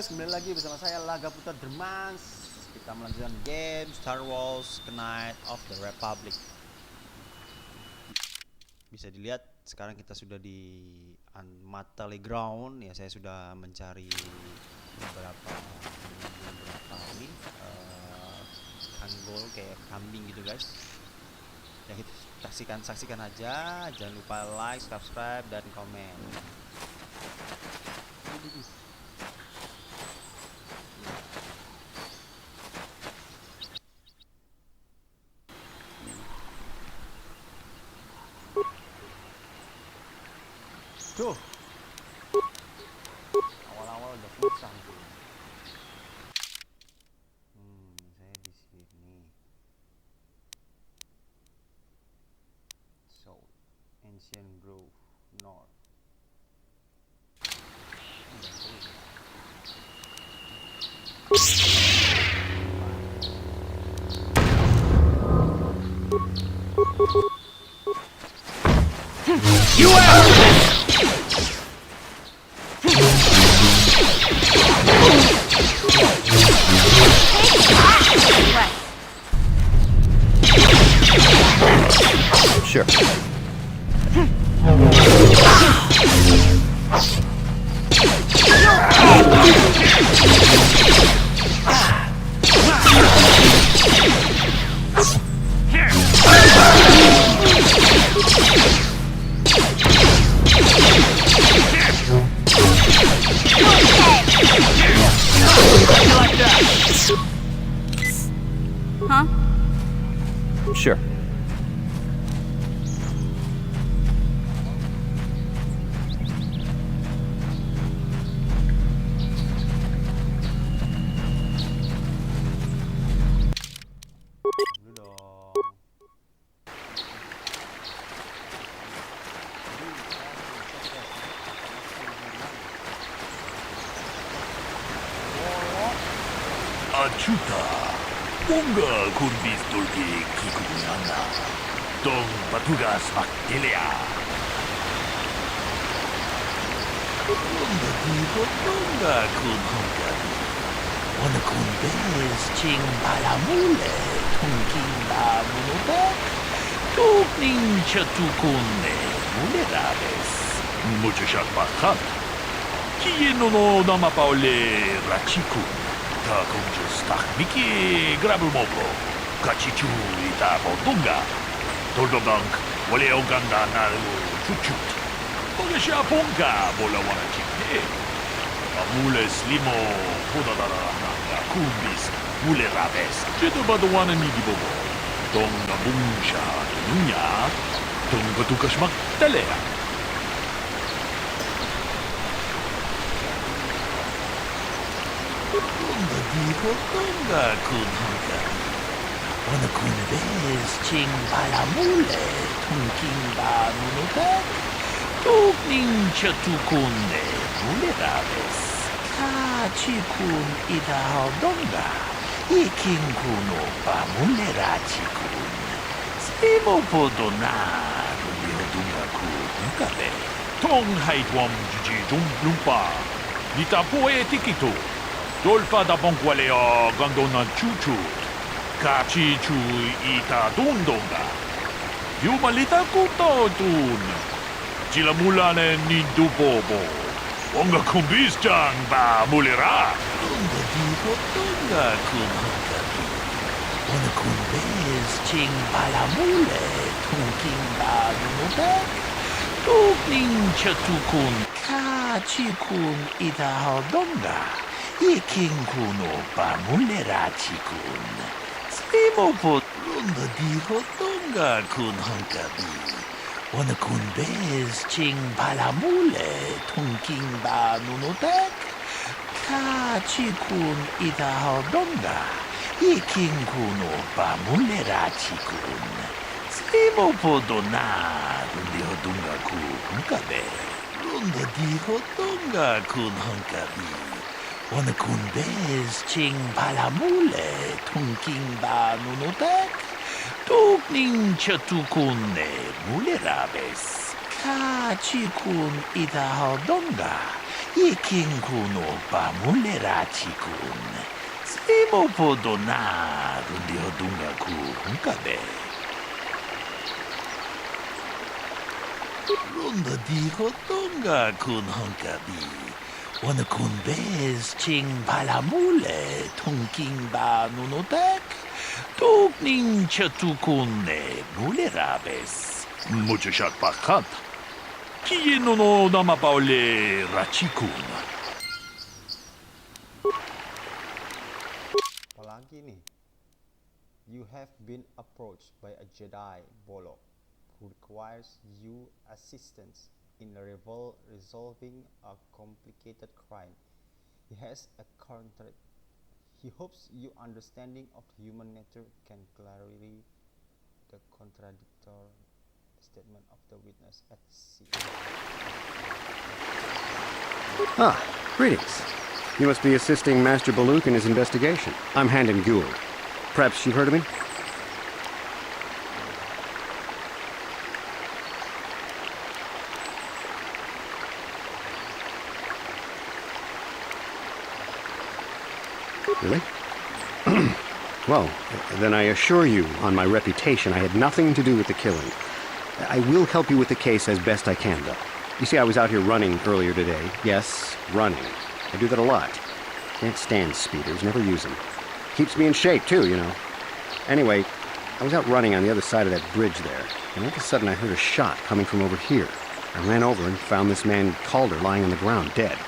guys, kembali lagi bersama saya Laga Putra Dermans. Kita melanjutkan game Star Wars Knights of the Republic. Bisa dilihat sekarang kita sudah di Unmatali Ground. Ya, saya sudah mencari beberapa ini kanggol kayak kambing gitu guys. Ya, kita saksikan aja. Jangan lupa like, subscribe, dan komen. Tuh, awal-awal udah susah tuh. Saya di sini. So, Ancient Grove North. You are. Sure. Huh? Sure. Dulu dong. Acuta, 뭔가 굴비스돌기 기구이 하나. 동 바투가스 막딜리아. 뭔가 군홍가비. 어느 군대스 징바라몰레 통긴다 무노다. 똑닝 셔투군네 무네라베스. 무주샷 바카. 기노노 나마파올레 라치쿠. 다 공주 스탁미키 그라블모고 같이 주이다 보동가 돌도강크 원래 오간다 나르고 추추 오게샤 본가 몰라와나 집해 아물레 슬리모 보다다라나가 쿠비스 물레 라베스 제도 봐도 와는 이기보고 동가 뭉샤 누냐 동가 두카시막 달래야 뭔가 군한가 어느 군대스 징바라몰레 통긴다 누노다 똑닝 셔투군네 물레라베스 카치군 이다하던가 이킹군 오빠 물레라치군 세모포도나 루리오둥가 군가베 통하이돔 주지 둥lumpa 니타포에 티키토 돌파 da bonqualeo gandona chuchu kachi chu ita dondonga yumalita kuto tun jila mulane ni dubobo onga kumbis jang ba mulera onga diho tonga kunhangabi onga kumbis ching bala mule tungking ba nunodak tukning chatukun kachi kun ita hodonga 이킹군 오빠 물레라치군 세모보 룬더 디호똥가 군헝가비 어느 군베스 징바라몰레 통킹바 누노닥 카치군 이다하던가 이킹군 오빠 물레라치군 세모보도나 룬디호똥가 군헝가베 룬더 디호똥가 군헝가비 어느 군데스 징바라몰레 통킹바 누노닥 똑닝 셔투군네 물레라베스 카치군 이다하던가 Ikin kuno pamulerachi kun. Semo podonar dihodunga ku hunkabe. Runda dihodunga kun hunkabi. Wana kun bez ching palamule tungking ba nunotek. Tugning chatukune nulerabes. Muchashat pakat. Kieno no namapaule rachikun. Apalagi nih. You have been approached by a Jedi Bolok who requires you assistance in resolving a complicated crime. He has a contract. He hopes your understanding of human nature can clarify the contradictory statement of the witness at sea. Ah, greetings. You must be assisting Master Baluk in his investigation. I'm Handon Gould. Perhaps you've heard of me? Really? Well, then I assure you, on my reputation, I had nothing to do with the killing. I will help you with the case as best I can, though. You see, I was out here running earlier today. Yes, running. I do that a lot. Can't stand speeders, never use them. Keeps me in shape, too, you know. Anyway, I was out running on the other side of that bridge there, and all of a sudden I heard a shot coming from over here. I ran over and found this man Calder lying on the ground, dead.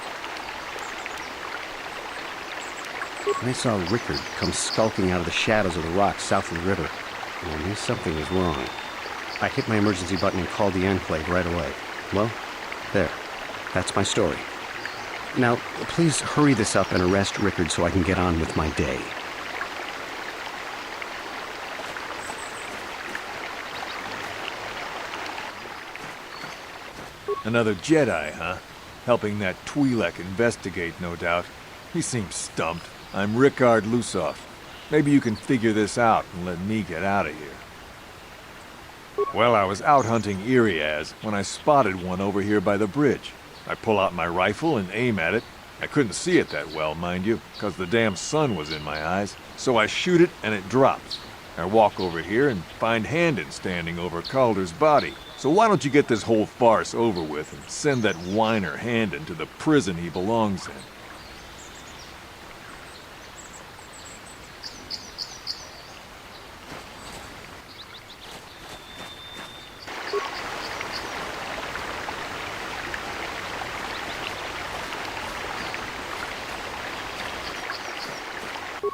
And I saw Rickard come skulking out of the shadows of the rocks south of the river, and I knew something was wrong. I hit my emergency button and called the Enclave right away. Well, there. That's my story. Now, please hurry this up and arrest Rickard so I can get on with my day. Another Jedi, huh? Helping that Twi'lek investigate, no doubt. He seems stumped. I'm Rickard Lusoff. Maybe you can figure this out and let me get out of here. Well, I was out hunting Iriaz when I spotted one over here by the bridge. I pull out my rifle and aim at it. I couldn't see it that well, mind you, because the damn sun was in my eyes. So I shoot it and it drops. I walk over here and find Handon standing over Calder's body. So why don't you get this whole farce over with and send that whiner Handon to the prison he belongs in?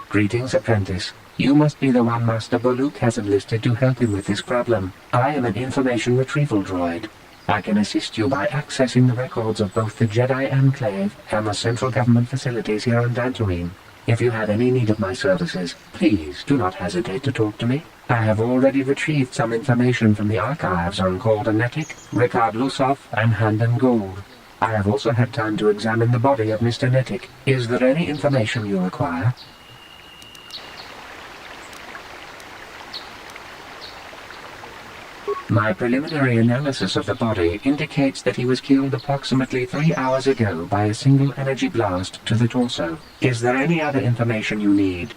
Greetings, apprentice. You must be the one Master Baluk has enlisted to help him with this problem. I am an information retrieval droid. I can assist you by accessing the records of both the Jedi Enclave and the central government facilities here on Dantooine. If you have any need of my services, please do not hesitate to talk to me. I have already retrieved some information from the archives on Calder Netic, Rickard Lusoff, and Handon Gould. I have also had time to examine the body of Mr. Netic. Is there any information you require? My preliminary analysis of the body indicates that he was killed approximately 3 hours ago by a single energy blast to the torso. Is there any other information you need?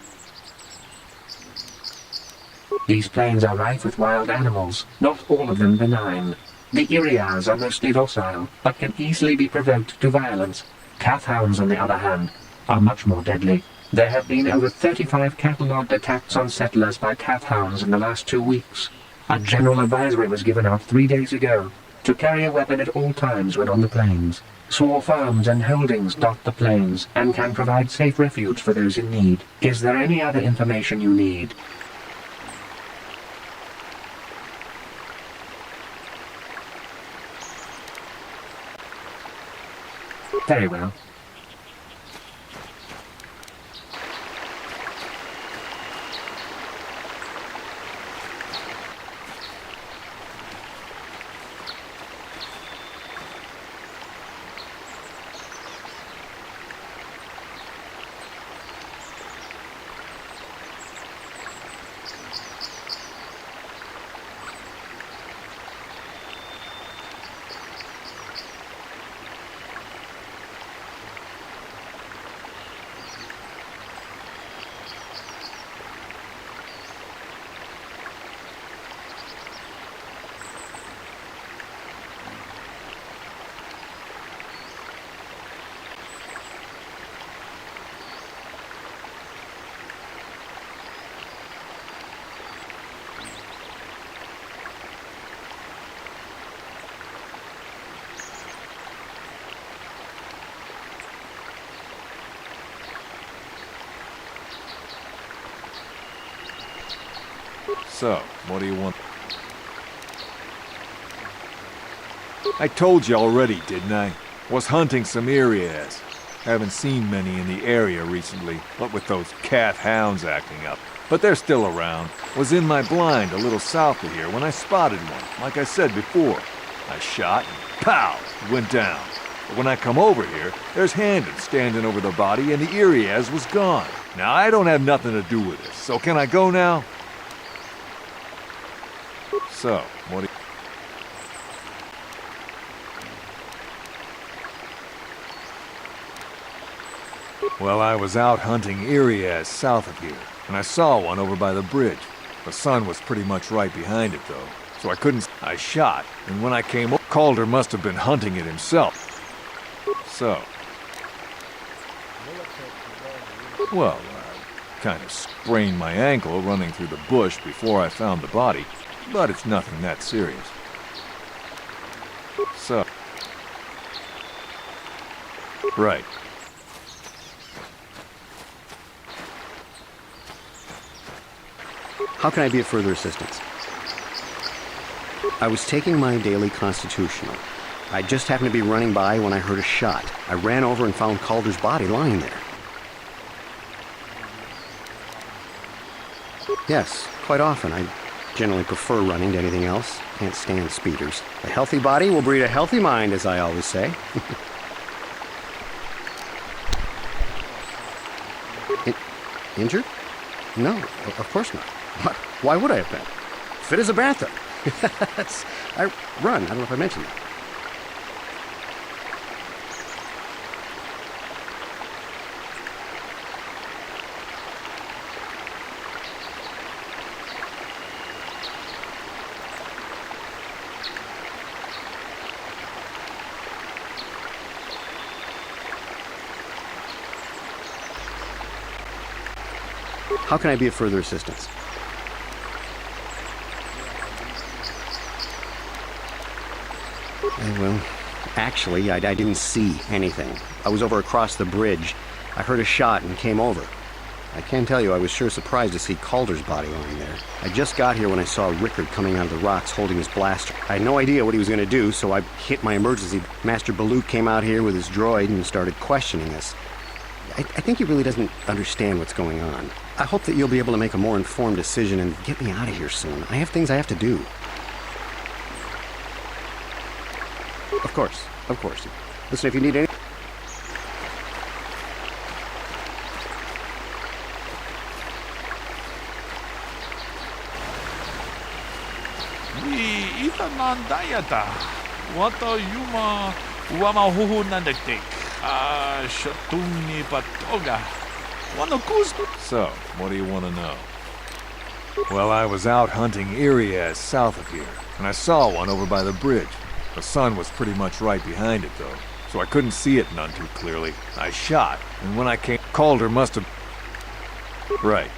These plains are rife with wild animals, not all of them benign. The Iriaz are mostly docile, but can easily be provoked to violence. Kath hounds, on the other hand, are much more deadly. There have been over 35 catalogued attacks on settlers by Kath hounds in the last 2 weeks. A general advisory was given out 3 days ago to carry a weapon at all times when on the plains. Small farms and holdings dot the plains and can provide safe refuge for those in need. Is there any other information you need? Very well. So, what do you want? I told you already, didn't I? Was hunting some Irias. Haven't seen many in the area recently, what with those cat hounds acting up. But they're still around. Was in my blind a little south of here when I spotted one, like I said before. I shot and pow, it went down. But when I come over here, there's Handon standing over the body and the Irias was gone. Now I don't have nothing to do with this, so can I go now? So, what do you... Well, I was out hunting Irias south of here, and I saw one over by the bridge. The sun was pretty much right behind it, though, so I couldn't... I shot, and when I came up, Calder must have been hunting it himself. So... Well, I kind of sprained my ankle running through the bush before I found the body, but it's nothing that serious. So... Right. How can I be of further assistance? I was taking my daily constitutional. I just happened to be running by when I heard a shot. I ran over and found Calder's body lying there. Yes, quite often. I generally prefer running to anything else. Can't stand speeders. A healthy body will breed a healthy mind, as I always say. Injured? No, of course not. Why would I have been? Fit as a bathtub. I run. I don't know if I mentioned that. How can I be of further assistance? Well, actually, I didn't see anything. I was over across the bridge. I heard a shot and came over. I can tell you I was sure surprised to see Calder's body lying there. I just got here when I saw Rickard coming out of the rocks holding his blaster. I had no idea what he was going to do, so I hit my emergency. Master Baloo came out here with his droid and started questioning us. I think he really doesn't understand what's going on. I hope that you'll be able to make a more informed decision and get me out of here soon. I have things I have to do. Of course, of course. Listen, if you need any... Ni itanandayata. Wata yuma wamahuhu nandektek. Shatuni patoga. So, what do you want to know? Well, I was out hunting Irias south of here, and I saw one over by the bridge. The sun was pretty much right behind it, though, so I couldn't see it none too clearly. I shot, and when I came... Calder must have... Right.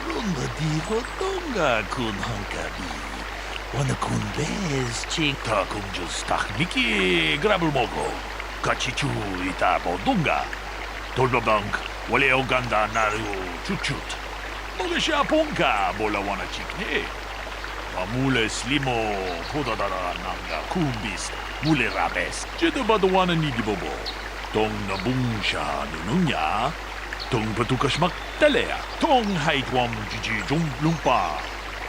Runda dikeluarkan kun hangkabi. Wana kun bez ching ta kun just takmiki grabul mogo. Kachichu ita bodunga. Tolbabank wale oganda naru chuchut. Mogesha ponka bola wana chikne. Mamule slimo podadara nanga kumbis. Mule rabes. Jeda badwana nidibobo. Tong nabungsha nununya. Tong patukasmak talea. Tong haitwam jiji jum lumpa.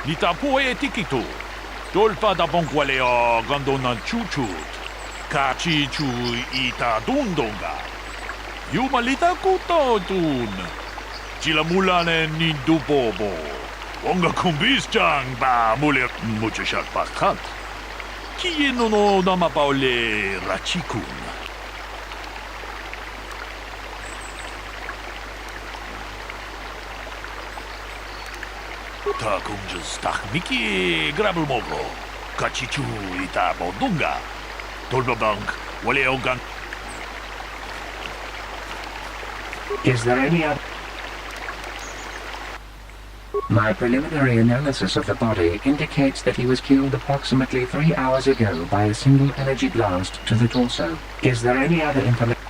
Nita poe tikito. Dolpa da bonkwaleo gandona chuchut. Kachi chu ita dundonga. Yumalita kuto tun. Chilamulane ni dubobo. Wonga kumbis chang ba mule muchashak pakat. Kie no nama paole rachikun. Ta kunjas takmiki grabul mogo. Kachichu ita bodunga. Tolbabank wale ogan. Is there any other... My preliminary analysis of the body indicates that he was killed approximately 3 hours ago by a single energy blast to the torso. Is there any other information?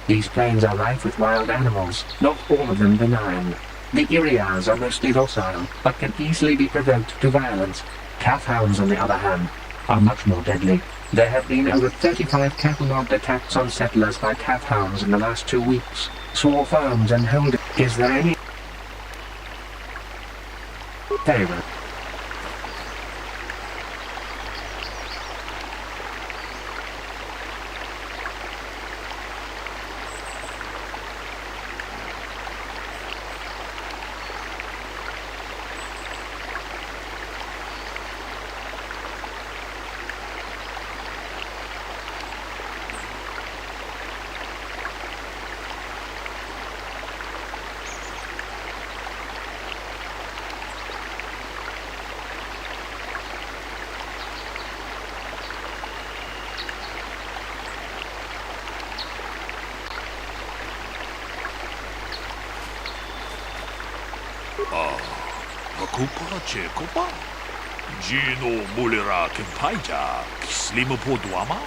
These plains are rife with wild animals, not all of them benign. The Iriars are mostly docile, but can easily be provoked to violence. Calf hounds, on the other hand, are much more deadly. There have been over 35 catalogued attacks on settlers by calf hounds in the last 2 weeks. Small farms and holdings. Is there any? Very well. Kupa Chekopa? Gino Mulera Kempaija, Slima Poduama?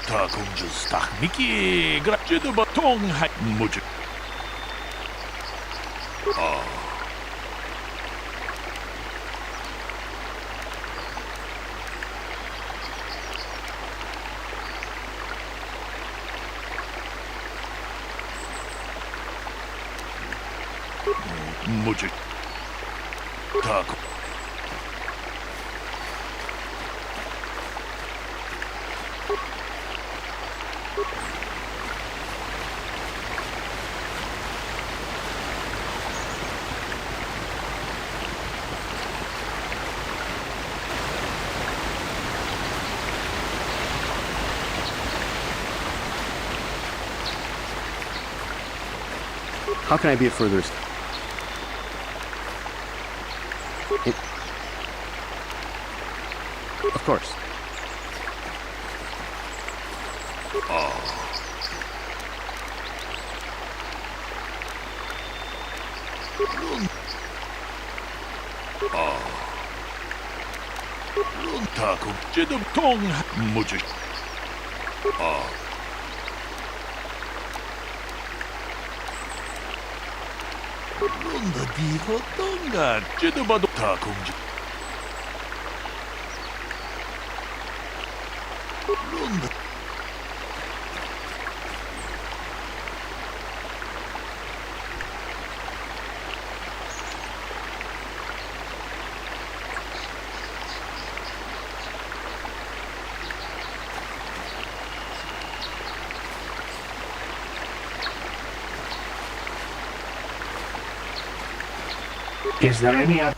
Ta kunju stach Miki Grajedo Batong Hai Muju. Muju. Tak. How can I be of further Of course. Taku Jedum Tong Muju. Runda di Hotonga Jedubado Takunj. Runda. Is there any other?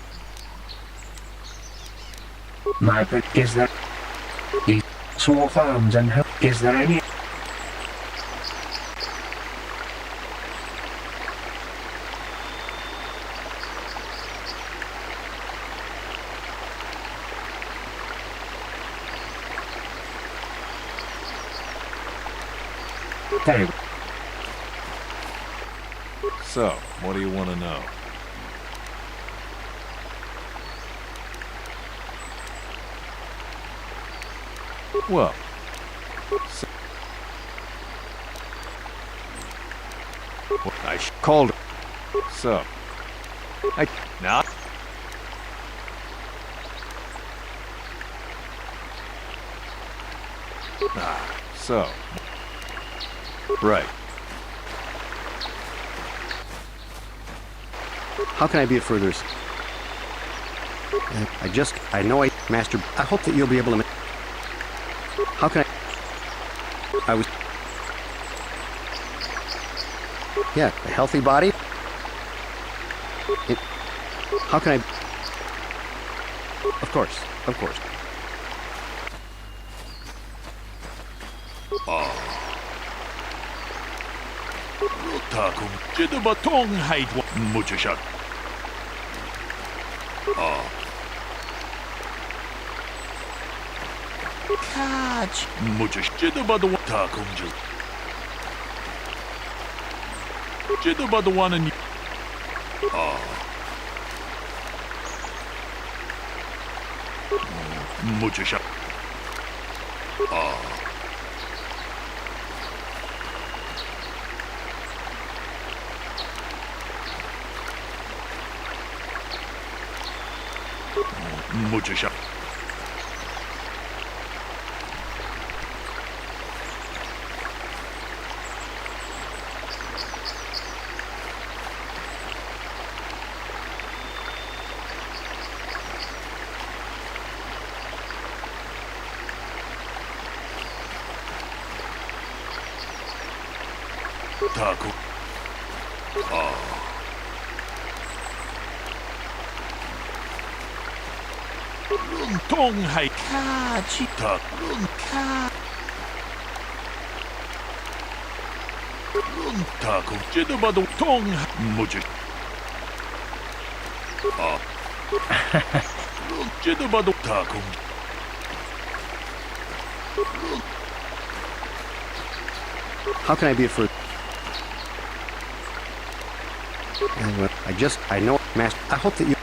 Is there? The small farms and is there any? Very well. So, what do you want to know? Well, I called her. So, now. So. Right. How can I be of further I know Master, I hope that you'll be able to... How can I was... Yeah, a healthy body? How can I... Of course, of course. Takum Jedi batong height mujashak. Catch mujash Jedi badu takum jil. Jedi badu wana ni. Mujashak. Mujashak. Taku. Tong hai ka chita lun ka lun taku Jedi badu tong mujish lun Jedi badu taku How can I be of further... I know, Master, I hope that you...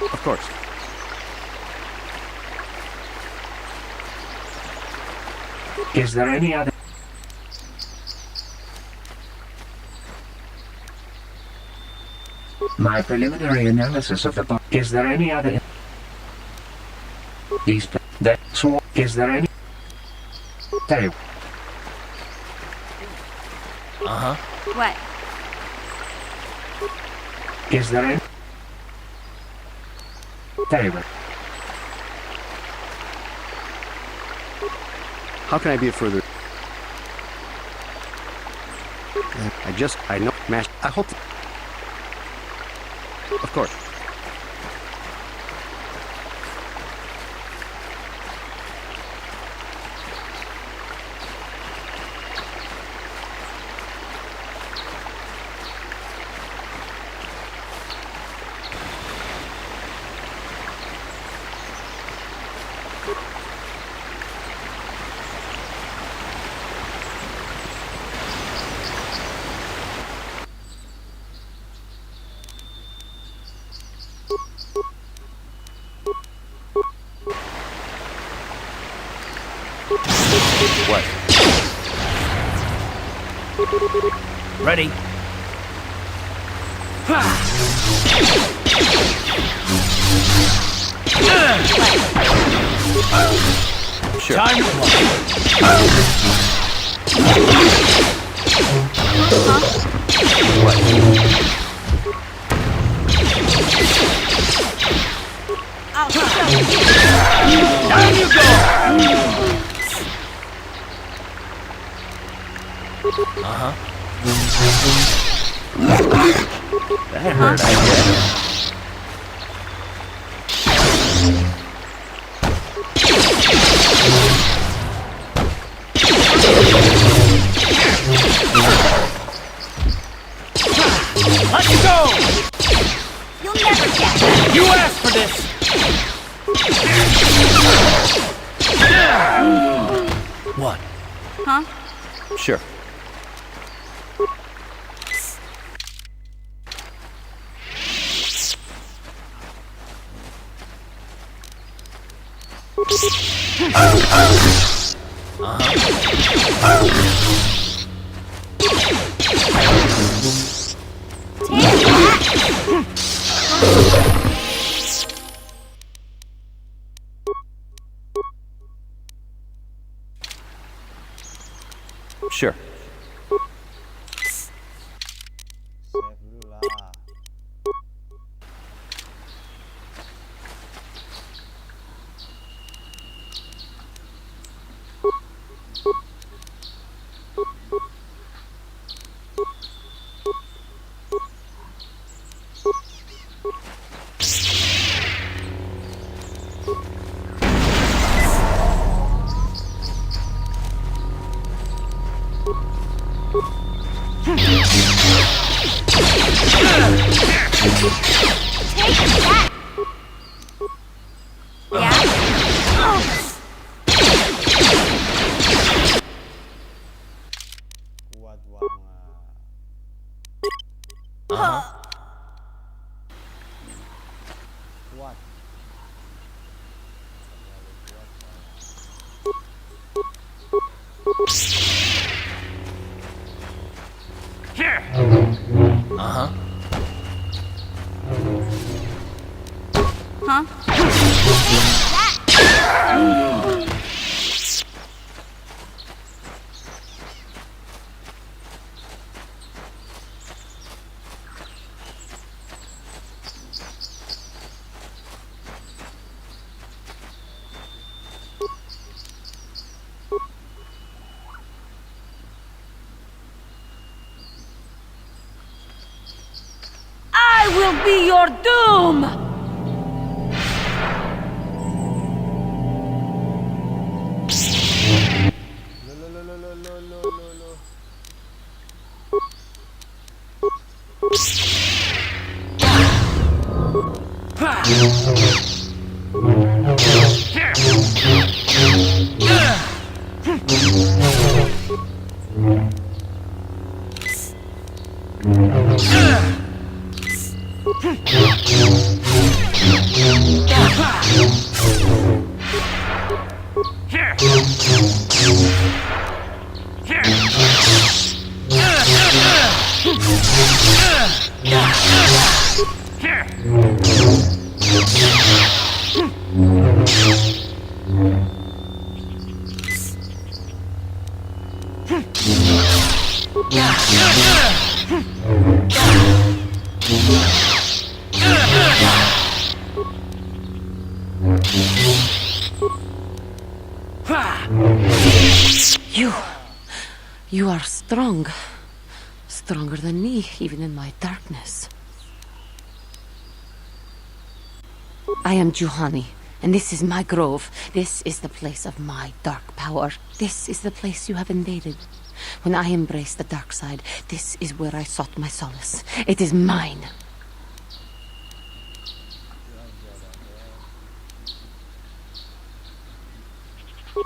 Of course. Is there any other? My preliminary analysis of the book. Is there any other? These that so is there any? Very. What? Is there any? Very well. How can I be of further... I know, Master, I hope that... Of course. What? Ready? Sure. Time. I'll show you. Down you go! That hurt, I guess. Let's go! You'll never get that. You asked for this! What? Huh? Sure. Sure. Save dulu lah. Kuat banget. Kuat. Huh? I will be your doom! You are strong. Stronger than me, even in my darkness. I am Juhani, and this is my grove. This is the place of my dark power. This is the place you have invaded. When I embraced the dark side, this is where I sought my solace. It is mine.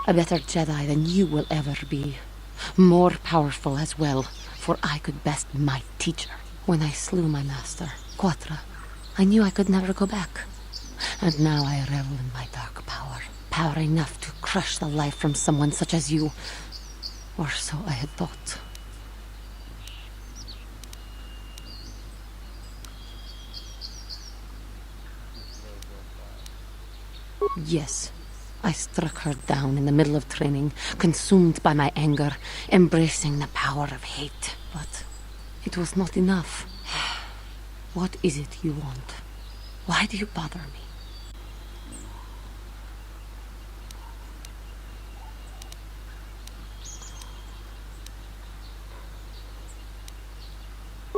A better Jedi than you will ever be. More powerful as well, for I could best my teacher. When I slew my master, Quatra, I knew I could never go back. And now I revel in my dark power. Power enough to crush the life from someone such as you. Or so I had thought. Yes, I struck her down in the middle of training, consumed by my anger, embracing the power of hate. But it was not enough. What is it you want? Why do you bother me?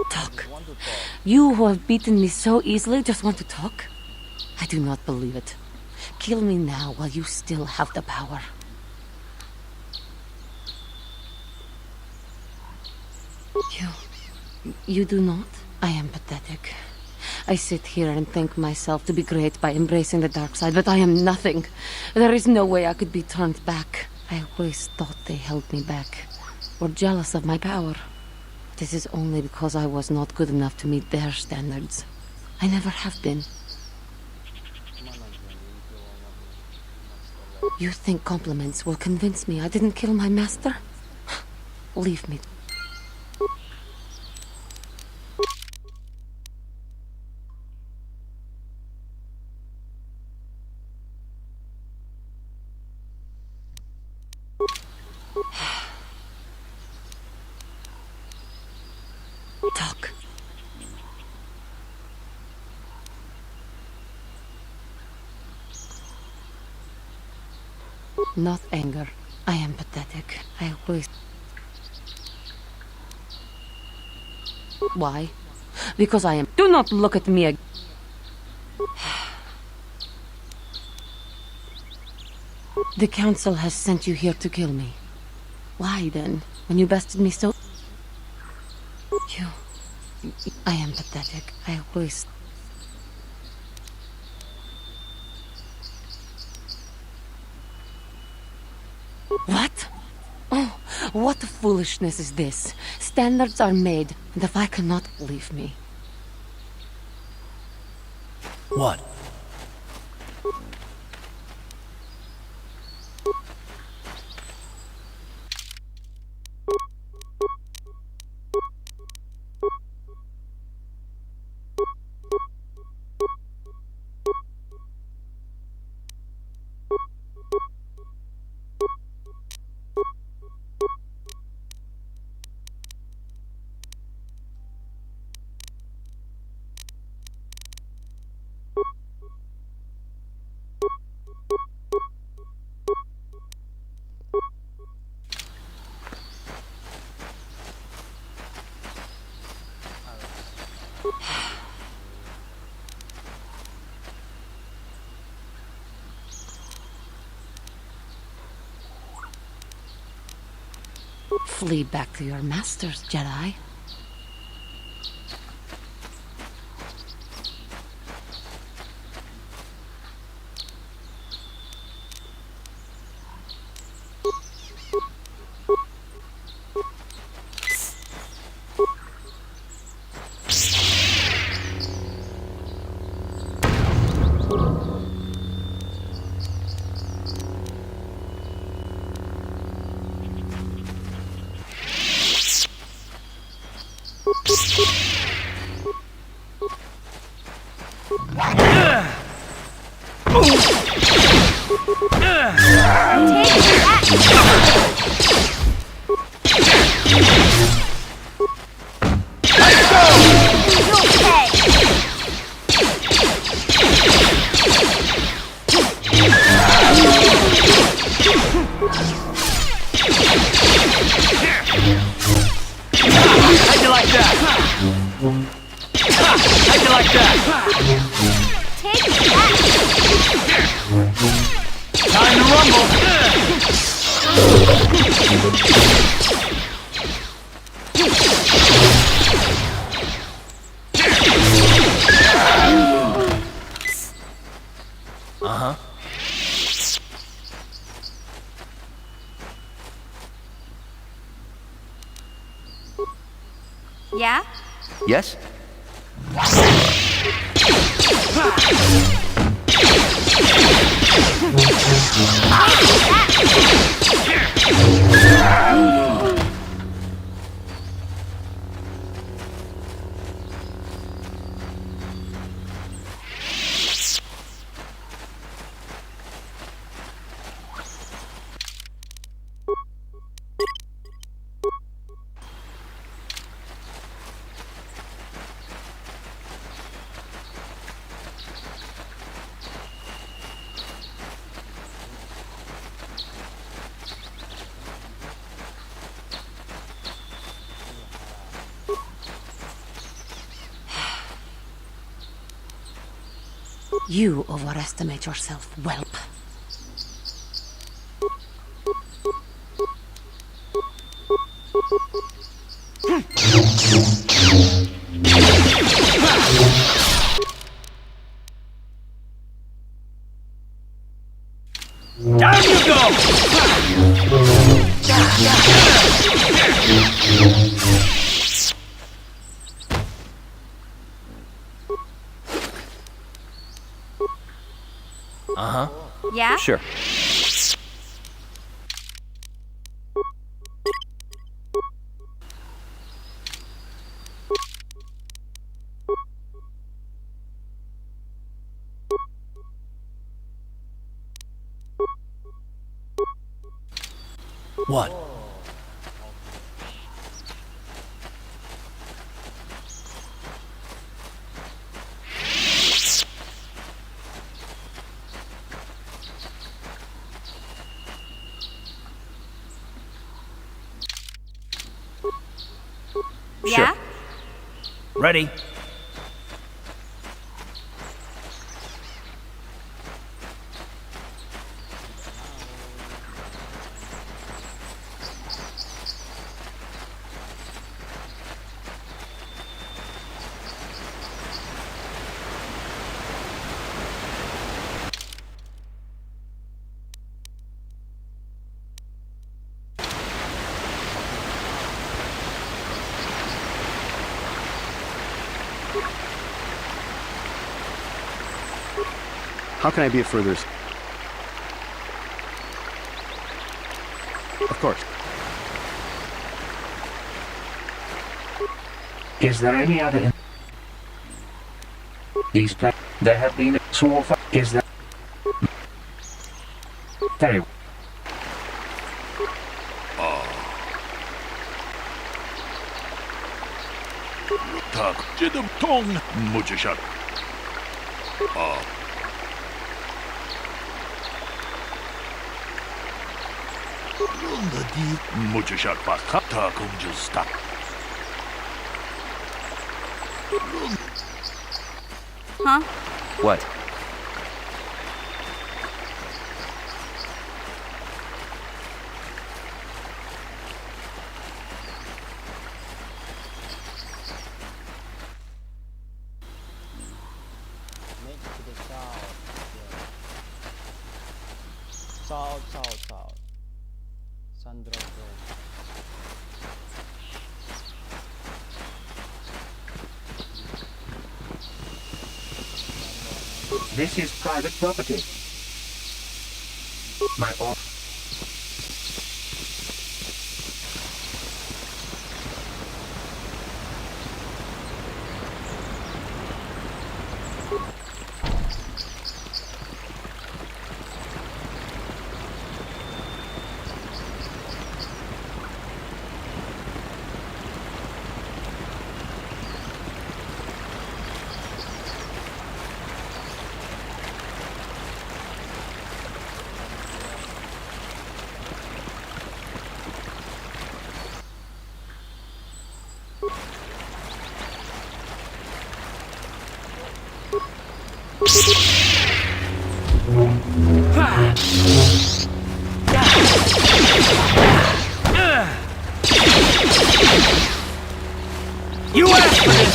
Talk. You who have beaten me so easily just want to talk? I do not believe it. Kill me now while you still have the power. You do not? I am pathetic. I sit here and think myself to be great by embracing the dark side, but I am nothing. There is no way I could be turned back. I always thought they held me back, or jealous of my power. This is only because I was not good enough to meet their standards. I never have been. You think compliments will convince me I didn't kill my master? Leave me. Talk. Not anger. I am pathetic. I always... Why? Because I am... Do not look at me again. The council has sent you here to kill me. Why then, when you bested me so... You... I am pathetic. I always... What? Oh, what foolishness is this? Standards are made, and if I cannot, leave me. What? Flee back to your masters, Jedi. How'd you like that? How'd you like that? Take that! Time to rumble! Uh-huh. Yeah? Yes? You overestimate yourself, whelp. Down you go! Uh-huh. Yeah? Sure. What? Yeah? Ready? How can I be of further... Of course. Is there any other... These there have been so far. Is there... Very... Так, дедом тон мучишат. Рунда ди мучишат паска так умджуста. Huh? What? Next to the south. South. Sandra Grove. This is private property. My or... You asked for this!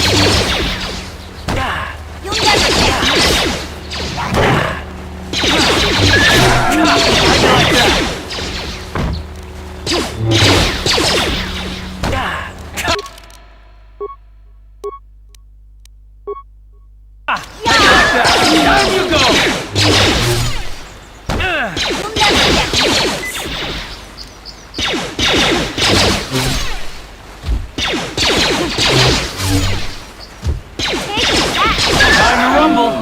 You'll never get me! Like that! Down you go! You'll never get me! Take that! Time to rumble!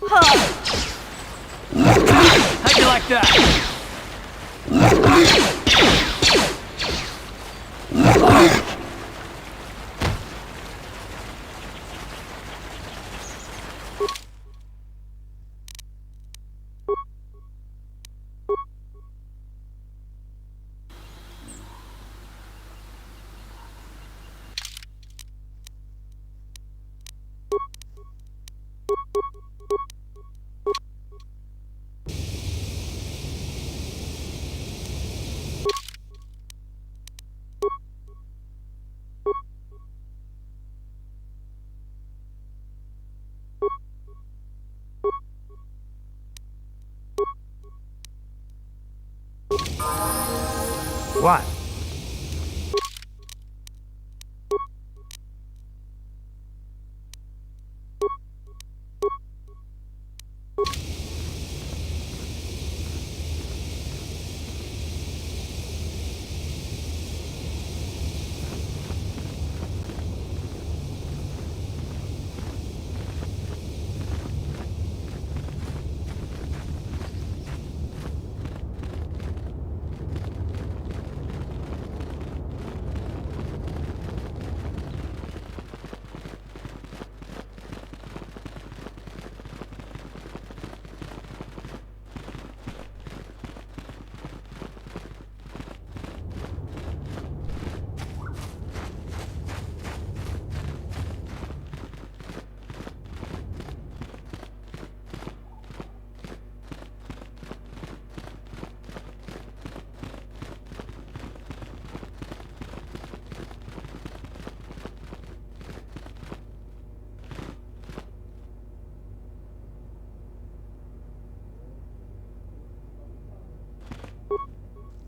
How'd you like that? What?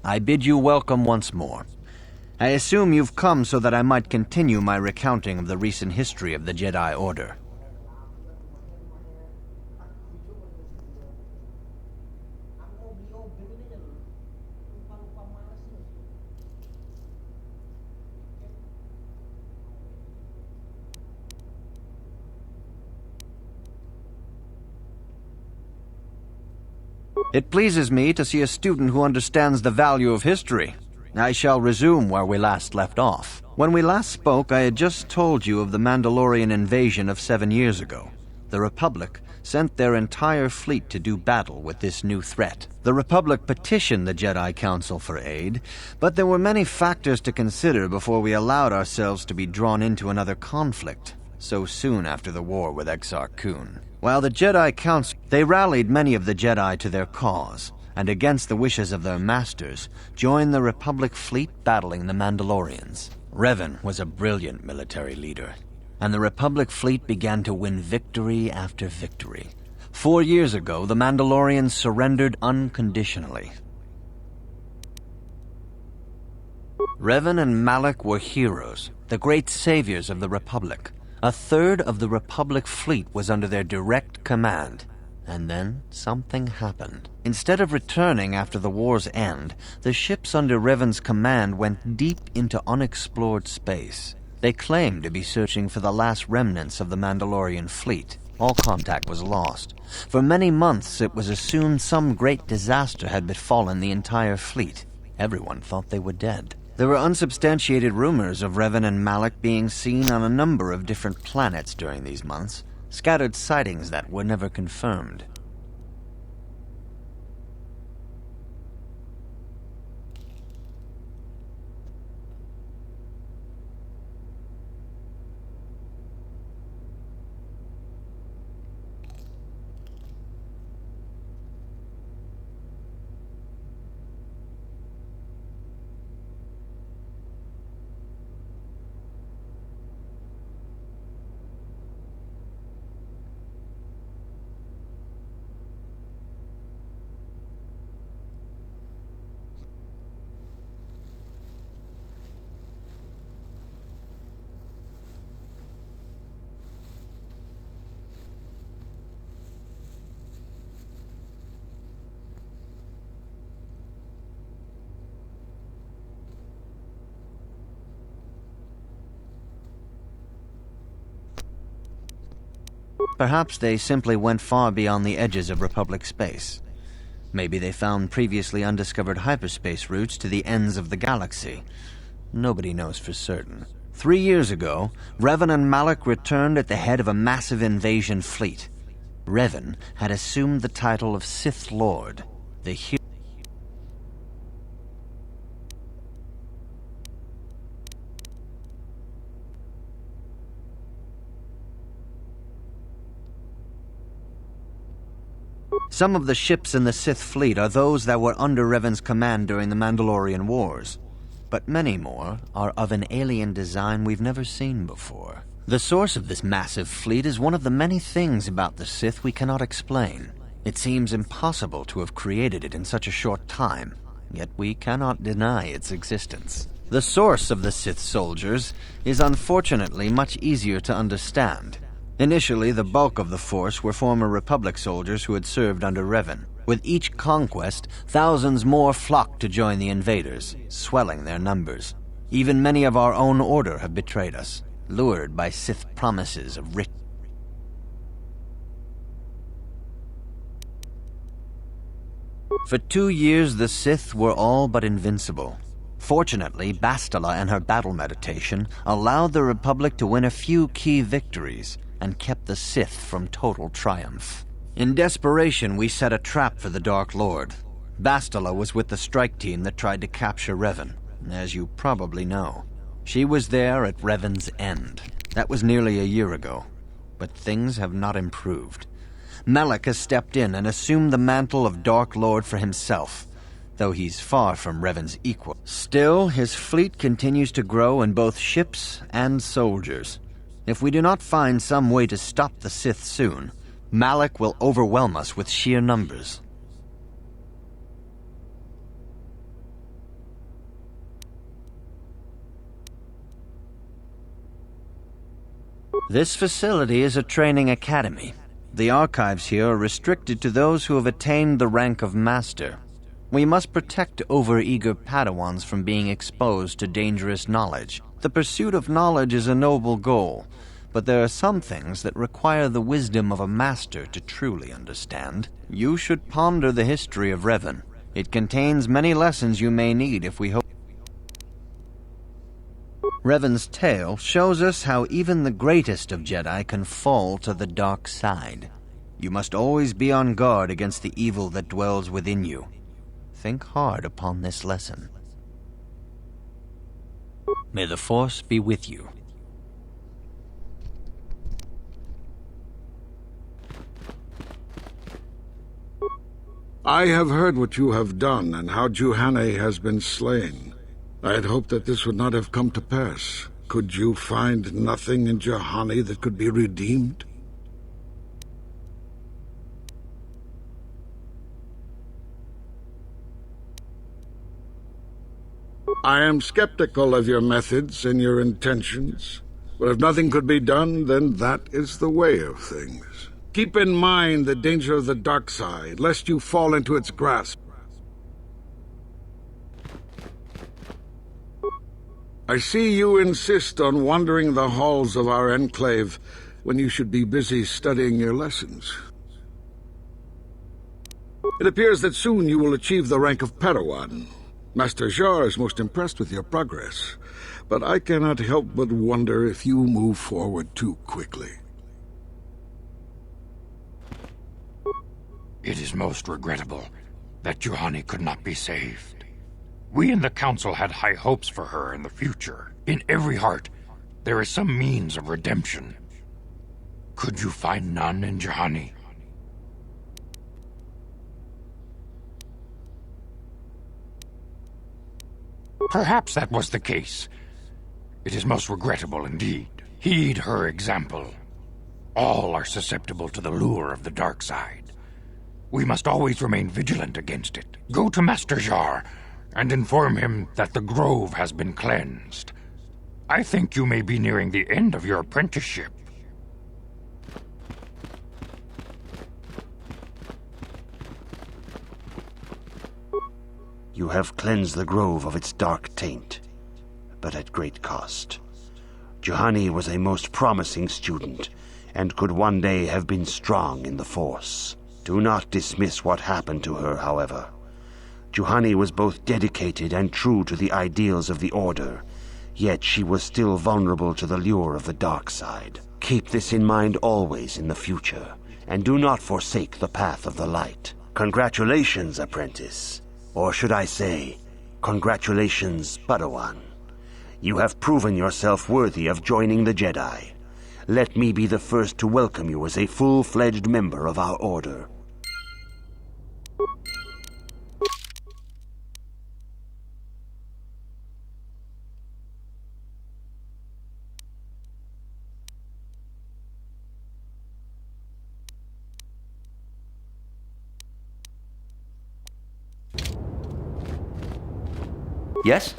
I bid you welcome once more. I assume you've come so that I might continue my recounting of the recent history of the Jedi Order. It pleases me to see a student who understands the value of history. I shall resume where we last left off. When we last spoke, I had just told you of the Mandalorian invasion of 7 years ago. The Republic sent their entire fleet to do battle with this new threat. The Republic petitioned the Jedi Council for aid, but there were many factors to consider before we allowed ourselves to be drawn into another conflict, so soon after the war with Exar Kun. While the Jedi Council, they rallied many of the Jedi to their cause, and against the wishes of their masters, joined the Republic fleet battling the Mandalorians. Revan was a brilliant military leader, and the Republic fleet began to win victory after victory. 4 years ago, the Mandalorians surrendered unconditionally. Revan and Malak were heroes, the great saviors of the Republic. A third of the Republic fleet was under their direct command. And then something happened. Instead of returning after the war's end, the ships under Revan's command went deep into unexplored space. They claimed to be searching for the last remnants of the Mandalorian fleet. All contact was lost. For many months it was assumed some great disaster had befallen the entire fleet. Everyone thought they were dead. There were unsubstantiated rumors of Revan and Malak being seen on a number of different planets during these months, scattered sightings that were never confirmed. Perhaps they simply went far beyond the edges of Republic space. Maybe they found previously undiscovered hyperspace routes to the ends of the galaxy. Nobody knows for certain. 3 years ago, Revan and Malak returned at the head of a massive invasion fleet. Revan had assumed the title of Sith Lord, the hero. Some of the ships in the Sith fleet are those that were under Revan's command during the Mandalorian Wars, but many more are of an alien design we've never seen before. The source of this massive fleet is one of the many things about the Sith we cannot explain. It seems impossible to have created it in such a short time, yet we cannot deny its existence. The source of the Sith soldiers is unfortunately much easier to understand. Initially, the bulk of the force were former Republic soldiers who had served under Revan. With each conquest, thousands more flocked to join the invaders, swelling their numbers. Even many of our own order have betrayed us, lured by Sith promises of rich. For 2 years, the Sith were all but invincible. Fortunately, Bastila and her battle meditation allowed the Republic to win a few key victories and kept the Sith from total triumph. In desperation, we set a trap for the Dark Lord. Bastila was with the strike team that tried to capture Revan, as you probably know. She was there at Revan's end. That was nearly a year ago, but things have not improved. Malak has stepped in and assumed the mantle of Dark Lord for himself, though he's far from Revan's equal. Still, his fleet continues to grow in both ships and soldiers. If we do not find some way to stop the Sith soon, Malak will overwhelm us with sheer numbers. This facility is a training academy. The archives here are restricted to those who have attained the rank of Master. We must protect overeager Padawans from being exposed to dangerous knowledge. The pursuit of knowledge is a noble goal, but there are some things that require the wisdom of a master to truly understand. You should ponder the history of Revan. It contains many lessons you may need if we hope. Revan's tale shows us how even the greatest of Jedi can fall to the dark side. You must always be on guard against the evil that dwells within you. Think hard upon this lesson. May the Force be with you. I have heard what you have done and how Juhani has been slain. I had hoped that this would not have come to pass. Could you find nothing in Juhani that could be redeemed? I am skeptical of your methods and your intentions, but if nothing could be done, then that is the way of things. Keep in mind the danger of the dark side, lest you fall into its grasp. I see you insist on wandering the halls of our enclave when you should be busy studying your lessons. It appears that soon you will achieve the rank of Padawan. Master Jar is most impressed with your progress, but I cannot help but wonder if you move forward too quickly. It is most regrettable that Juhani could not be saved. We in the Council had high hopes for her in the future. In every heart, there is some means of redemption. Could you find none in Juhani? Perhaps that was the case. It is most regrettable indeed. Heed her example. All are susceptible to the lure of the dark side. We must always remain vigilant against it. Go to Master Jar and inform him that the grove has been cleansed. I think you may be nearing the end of your apprenticeship. You have cleansed the grove of its dark taint, but at great cost. Juhani was a most promising student, and could one day have been strong in the Force. Do not dismiss what happened to her, however. Juhani was both dedicated and true to the ideals of the Order, yet she was still vulnerable to the lure of the dark side. Keep this in mind always in the future, and do not forsake the path of the light. Congratulations, apprentice. Or should I say, congratulations, Padawan. You have proven yourself worthy of joining the Jedi. Let me be the first to welcome you as a full-fledged member of our Order. Yes?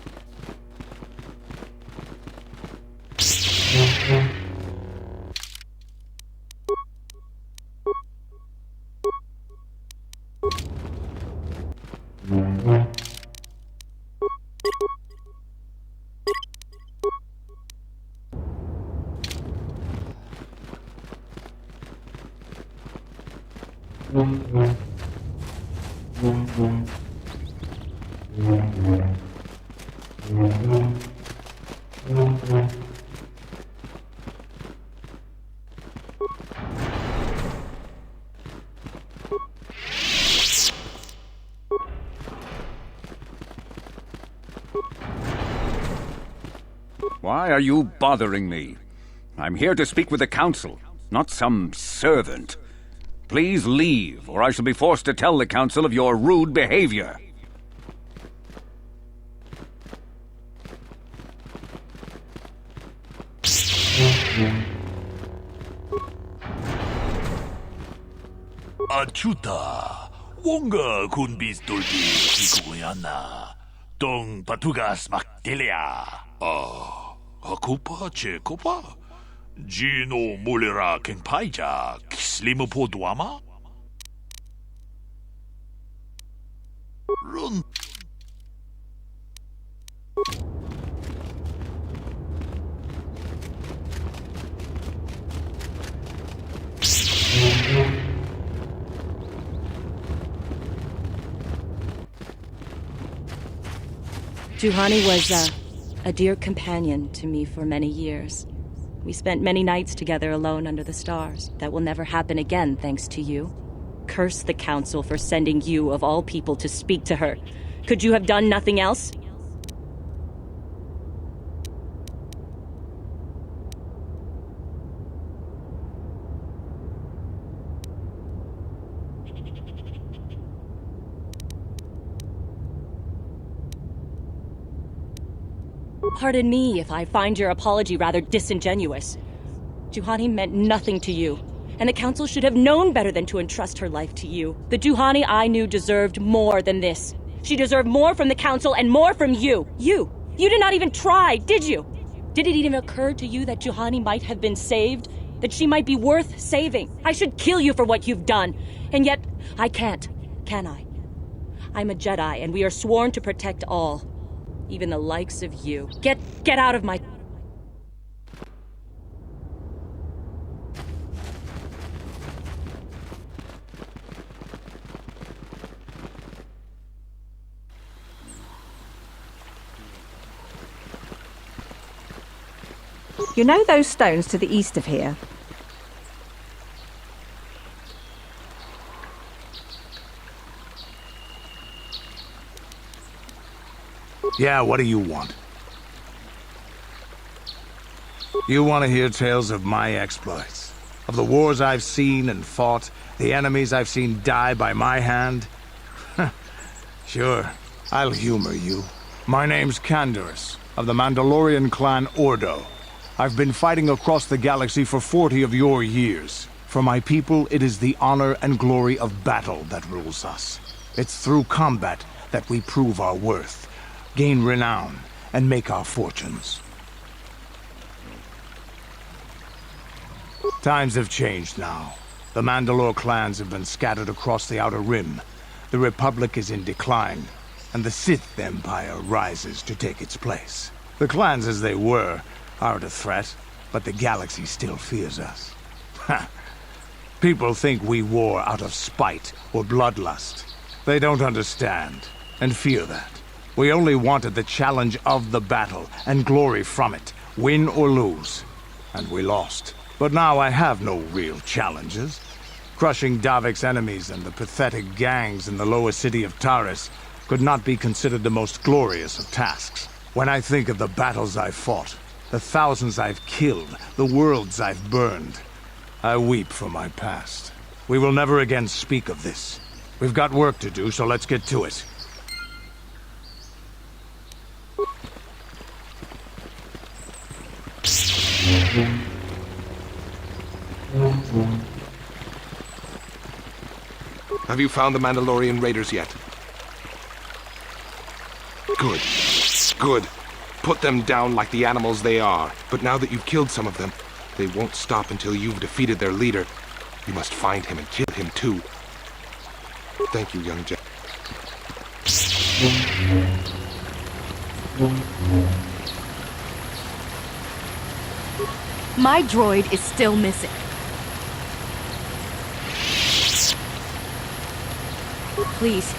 Why are you bothering me? I'm here to speak with the Council, not some servant. Please leave, or I shall be forced to tell the Council of your rude behavior. Achuta, wonga kun bis dolbi kikuyana, tong patugas maktelia. Akupa chekopa, Gino mulera kenpaija, kislimu poduama? Run. Juhani was a dear companion to me for many years. We spent many nights together alone under the stars. That will never happen again, thanks to you. Curse the Council for sending you, of all people, to speak to her. Could you have done nothing else? Pardon me if I find your apology rather disingenuous. Juhani meant nothing to you, and the Council should have known better than to entrust her life to you. The Juhani I knew deserved more than this. She deserved more from the Council and more from you. You did not even try, did you? Did it even occur to you that Juhani might have been saved? That she might be worth saving? I should kill you for what you've done, and yet I can't, can I? I'm a Jedi, and we are sworn to protect all. Even the likes of you. Get out of my... You know those stones to the east of here? Yeah, what do you want? You want to hear tales of my exploits? Of the wars I've seen and fought, the enemies I've seen die by my hand? Sure, I'll humor you. My name's Canderous, of the Mandalorian clan Ordo. I've been fighting across the galaxy for 40 of your years. For my people, it is the honor and glory of battle that rules us. It's through combat that we prove our worth, gain renown, and make our fortunes. Times have changed now. The Mandalore clans have been scattered across the Outer Rim. The Republic is in decline, and the Sith Empire rises to take its place. The clans as they were aren't a threat, but the galaxy still fears us. People think we war out of spite or bloodlust. They don't understand, and fear that. We only wanted the challenge of the battle, and glory from it, win or lose. And we lost. But now I have no real challenges. Crushing Davik's enemies and the pathetic gangs in the lower city of Taris could not be considered the most glorious of tasks. When I think of the battles I've fought, the thousands I've killed, the worlds I've burned, I weep for my past. We will never again speak of this. We've got work to do, so let's get to it. Have you found the Mandalorian raiders yet? Good. Good. Put them down like the animals they are. But now that you've killed some of them, they won't stop until you've defeated their leader. You must find him and kill him too. Thank you, young Jedi. My droid is still missing. Please.